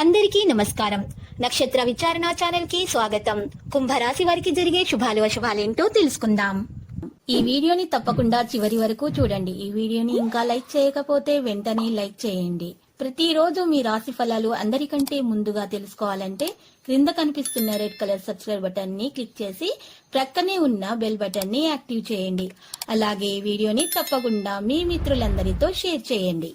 అందరికీ నమస్కారం. నక్షత్ర విచారణ ఛానల్ కి స్వాగతం. కుంభరాశి వారికి జరిగే శుభాలు అశుభాలేంటో తెలుసుకుందాం. ఈ వీడియోని తప్పకుండా చివరి వరకు చూడండి. ఈ వీడియోని ఇంకా లైక్ చేయకపోతే వెంటనే లైక్ చేయండి. ప్రతిరోజు మీ రాశి ఫలాలు అందరికంటే ముందుగా తెలుసుకోవాలంటే క్రింద కనిపిస్తున్న రెడ్ కలర్ సబ్స్క్రైబ్ బటన్ ని క్లిక్ చేసి ప్రక్కనే ఉన్న బెల్ బటన్ ని యాక్టివ్ చేయండి. అలాగే ఈ వీడియోని తప్పకుండా మీ మిత్రులందరితో షేర్ చేయండి.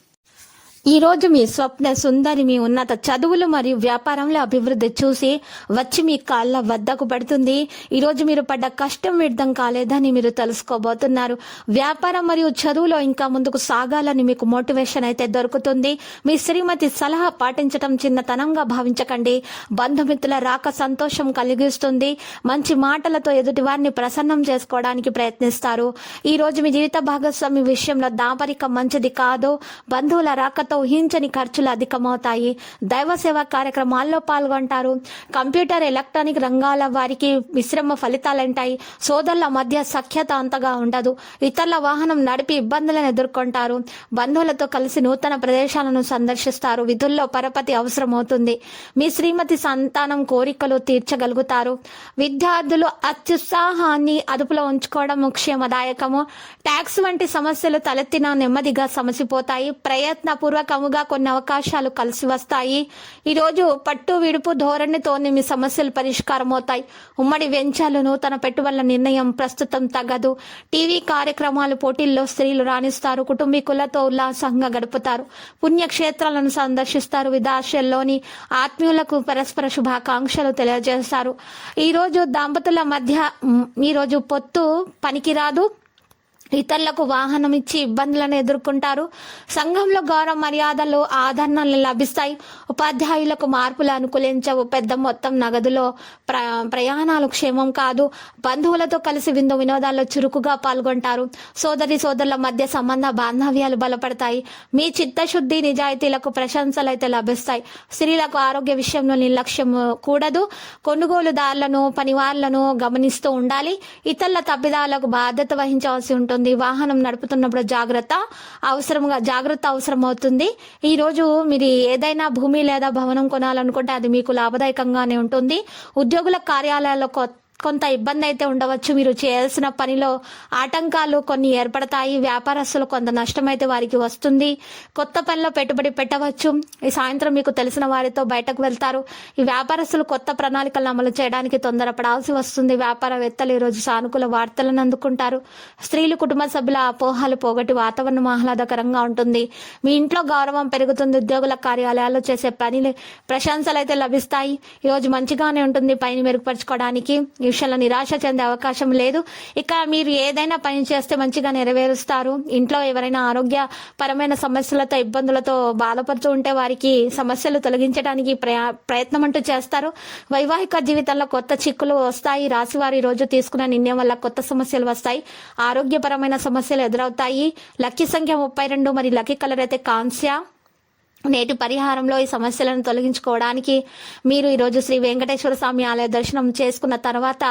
ఈ రోజు మీ స్వప్న సుందరి మీ ఉన్నత చదువులు మరియు వ్యాపారంలో అభివృద్ధి చూసి వచ్చి మీ కాళ్ళ వద్దకు పడుతుంది. ఈ రోజు మీరు పడ్డ కష్టం వ్యర్థం కాలేదని మీరు తెలుసుకోబోతున్నారు. వ్యాపారం మరియు చదువులో ఇంకా ముందుకు సాగాలని మీకు మోటివేషన్ అయితే దొరుకుతుంది. మీ శ్రీమతి సలహా పాటించడం చిన్నతనంగా భావించకండి. బంధుమిత్రుల రాక సంతోషం కలిగిస్తుంది. మంచి మాటలతో ఎదుటి వారిని ప్రసన్నం చేసుకోవడానికి ప్రయత్నిస్తారు. ఈ రోజు మీ జీవిత భాగస్వామి విషయంలో దాపరికం మంచిది కాదు. బంధువుల రాక ఊహించని ఖర్చులు అధికమవుతాయి. దైవ సేవా కార్యక్రమాల్లో పాల్గొంటారు. కంప్యూటర్ ఎలక్ట్రానిక్ రంగాల వారికి మిశ్రమ ఫలితాలుంటాయి. సోదరుల మధ్య సఖ్యత అంతగా ఉండదు. ఇతరుల వాహనం నడిపి ఇబ్బందులను ఎదుర్కొంటారు. బంధువులతో కలిసి నూతన ప్రదేశాలను సందర్శిస్తారు. విధుల్లో పరపతి అవసరమవుతుంది. మీ శ్రీమతి సంతానం కోరికలు తీర్చగలుగుతారు. విద్యార్థులు అత్యుత్సాహాన్ని అదుపులో ఉంచుకోవడం క్షేమదాయకము. ట్యాక్స్ వంటి సమస్యలు తలెత్తినా నెమ్మదిగా సమసిపోతాయి. ప్రయత్నపూర్వకముగా కొన్ని అవకాశాలు కలిసి వస్తాయి. ఈరోజు పట్టు విడుపు ధోరణితో మీ సమస్యలు పరిష్కారం అవుతాయి. ఉమ్మడి వెంచాలు నూతన పెట్టుబడుల నిర్ణయం ప్రస్తుతం తగదు. టీవీ కార్యక్రమాలు పోటీల్లో స్త్రీలు రాణిస్తారు. కుటుంబీకులతో ఉల్లాసంగా గడుపుతారు. పుణ్యక్షేత్రాలను సందర్శిస్తారు. విదేశాల్లోని ఆత్మీయులకు పరస్పర శుభాకాంక్షలు తెలియజేస్తారు. ఈరోజు దంపతుల మధ్య ఈరోజు పొత్తు పనికిరాదు. ఇతరులకు వాహనం ఇచ్చి ఇబ్బందులను ఎదుర్కొంటారు. సంఘంలో గౌరవ మర్యాదలు ఆదరణలు లభిస్తాయి. ఉపాధ్యాయులకు మార్పులు అనుకూలించవు. పెద్ద మొత్తం నగదులో ప్రయాణాలు క్షేమం కాదు. బంధువులతో కలిసి విందు వినోదాల్లో చురుకుగా పాల్గొంటారు. సోదరుల మధ్య సంబంధ బాంధవ్యాలు బలపడతాయి. మీ చిత్తశుద్ధి నిజాయితీలకు ప్రశంసలు అయితే లభిస్తాయి. స్త్రీలకు ఆరోగ్య విషయంలో నిర్లక్ష్యం కూడదు. కొనుగోలుదారులను పనివాళ్లను గమనిస్తూ ఉండాలి. ఇతరుల తప్పిదాలకు బాధ్యత వహించవలసి ఉంటుంది. వాహనం నడుపుతున్నప్పుడు జాగ్రత్త అవసరం అవుతుంది. ఈ రోజు మీరు ఏదైనా భూమి లేదా భవనం కొనాలనుకుంటే అది మీకు లాభదాయకంగానే ఉంటుంది. ఉద్యోగుల కార్యాలయాల్లో కొంత ఇబ్బంది అయితే ఉండవచ్చు. మీరు చేయాల్సిన పనిలో ఆటంకాలు కొన్ని ఏర్పడతాయి. వ్యాపారస్తులు కొంత నష్టం అయితే వారికి వస్తుంది. కొత్త పనిలో పెట్టుబడి పెట్టవచ్చు. ఈ సాయంత్రం మీకు తెలిసిన వారితో బయటకు వెళ్తారు. ఈ వ్యాపారస్తులు కొత్త ప్రణాళికలను అమలు చేయడానికి తొందరపడాల్సి వస్తుంది. వ్యాపారవేత్తలు ఈరోజు సానుకూల వార్తలను అందుకుంటారు. స్త్రీలు కుటుంబ సభ్యుల అపోహలు పోగొట్టి వాతావరణం ఆహ్లాదకరంగా ఉంటుంది. మీ ఇంట్లో గౌరవం పెరుగుతుంది. ఉద్యోగుల కార్యాలయాల్లో చేసే పని ప్రశంసలు అయితే లభిస్తాయి. ఈరోజు మంచిగానే ఉంటుంది. పని మెరుగుపరచుకోవడానికి విషయంలో నిరాశ చెందే అవకాశం లేదు. ఇక మీరు ఏదైనా పని చేస్తే మంచిగా నెరవేరుస్తారు. ఇంట్లో ఎవరైనా ఆరోగ్యపరమైన సమస్యలతో ఇబ్బందులతో బాధపడుతూ ఉంటే వారికి సమస్యలు తొలగించడానికి ప్రయత్నం అంటూ చేస్తారు. వైవాహిక జీవితంలో కొత్త చిక్కులు వస్తాయి. రాశివారి రోజు తీసుకున్న నిర్ణయం వల్ల కొత్త సమస్యలు వస్తాయి. ఆరోగ్యపరమైన సమస్యలు ఎదురవుతాయి. లక్కీ సంఖ్య 32 మరి లక్కీ కలర్ అయితే కాంస్య. నేటి పరిహారంలో ఈ సమస్యలను తొలగించుకోవడానికి మీరు ఈరోజు శ్రీ వెంకటేశ్వర స్వామి ఆలయ దర్శనం చేసుకున్న తర్వాత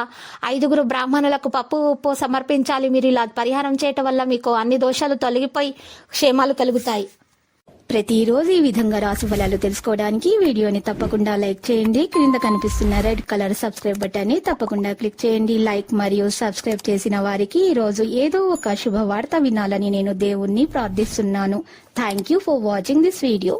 5 బ్రాహ్మణులకు పప్పు ఉప్పు సమర్పించాలి. మీరు ఇలా పరిహారం చేయటం వల్ల మీకు అన్ని దోషాలు తొలగిపోయి క్షేమాలు కలుగుతాయి. ప్రతిరోజు ఈ విధంగా రాశి ఫలాలు తెలుసుకోవడానికి వీడియోని తప్పకుండా లైక్ చేయండి. క్రింద కనిపిస్తున్న రెడ్ కలర్ సబ్స్క్రైబ్ బటన్ ని తప్పకుండా క్లిక్ చేయండి. లైక్ మరియు సబ్స్క్రైబ్ చేసిన వారికి ఈ రోజు ఏదో ఒక శుభవార్త వినాలని నేను దేవుణ్ణి ప్రార్థిస్తున్నాను. Thank you for watching this video.